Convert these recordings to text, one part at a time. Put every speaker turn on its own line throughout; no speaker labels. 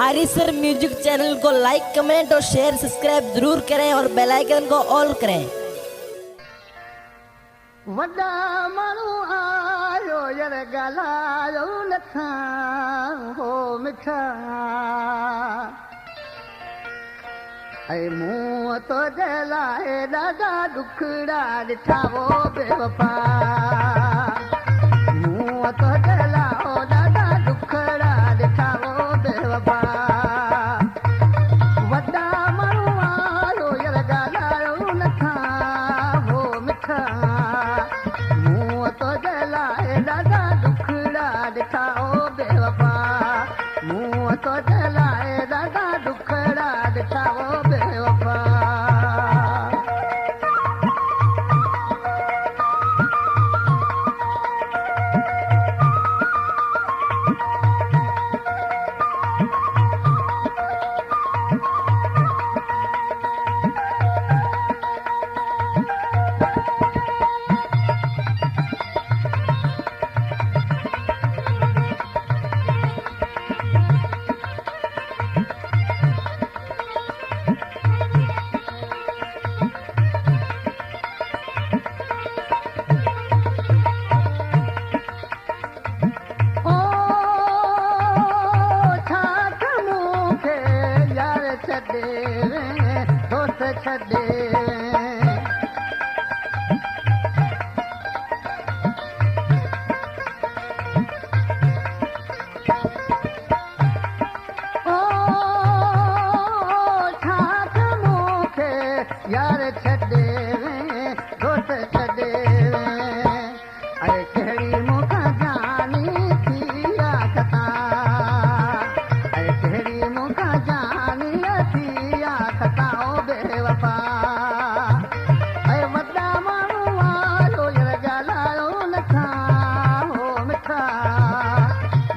आरिसर music channel को like comment और share subscribe जरूर करें और बेल आइकन को ऑल करें।
वड्डा माण्हू आयो यार ॻाल्हायो नथा हो मिठा ऐं मूं तो लाइ ॾाढा ॾुखड़ा ॾिठा वो बेवफा मूं तो लाइ ॾाढा ॾुखड़ा ॾिठा वो बेवफा वॾा माण्हू आयो यार ॻाल्हायो नथा हो मिठा मूं तो लाइ ॾाढा ॾुखड़ा ॾिठा हो बेवफा मूं तो लाइ ॾाढा ॾुखड़ा ॾिठा हो बेवफा दोस्त छॾे मूंखे यार छॾे दोस्त छॾे अरे कहिड़ी मूंखां जानी थी आखता अरे कहिड़ी मूंखां जानी थी आखता ओ बेवफा ऐं वॾा माण्हू आयो यार ॻाल्हायो नथा हो मिठा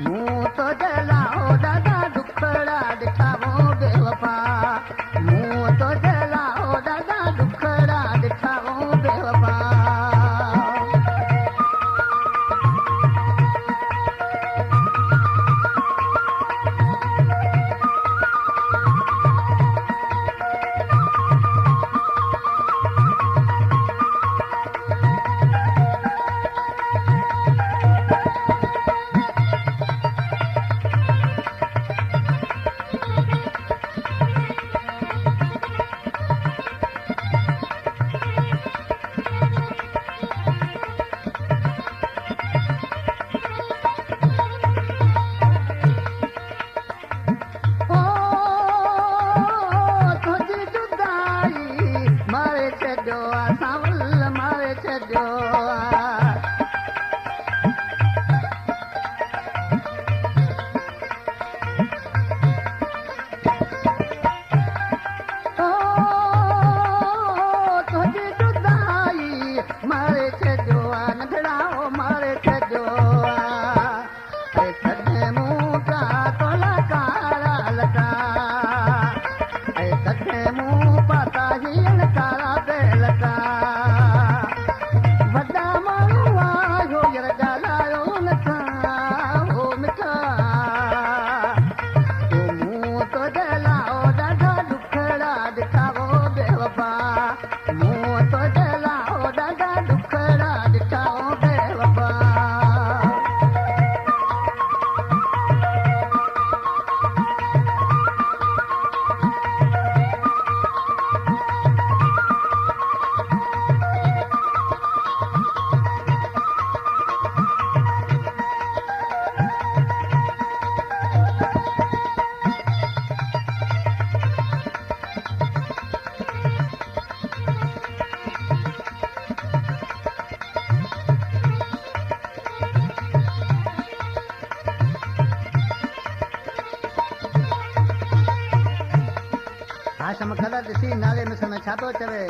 मूं तो लाइ ॾाढा ॾुखड़ा ॾिठा वो बेवफा मूं तो लाइ ॾाढा ॾुखड़ा ॾिठा वो बेवफा मारे छॾियो सावल मारे छॾियो तुंहिंजी जुदाई मारे छॾियो नंढड़ा मारे छॾियो छॾे मूं का तोला कारा लटा छॾे मूं पाता हीअं कारा बेलटा वॾा माण्हू आयो यार ॻाल्हायो नथा हो मिठा मूं तो लाइ ॾाढा ॾुखड़ा ॾिठा वो बेवफा मूं तो लाइ ॾाढा ॾुखड़ा ॾिठा वो बेवफा हा शमखला ॾिसी नाले में छा थो चवे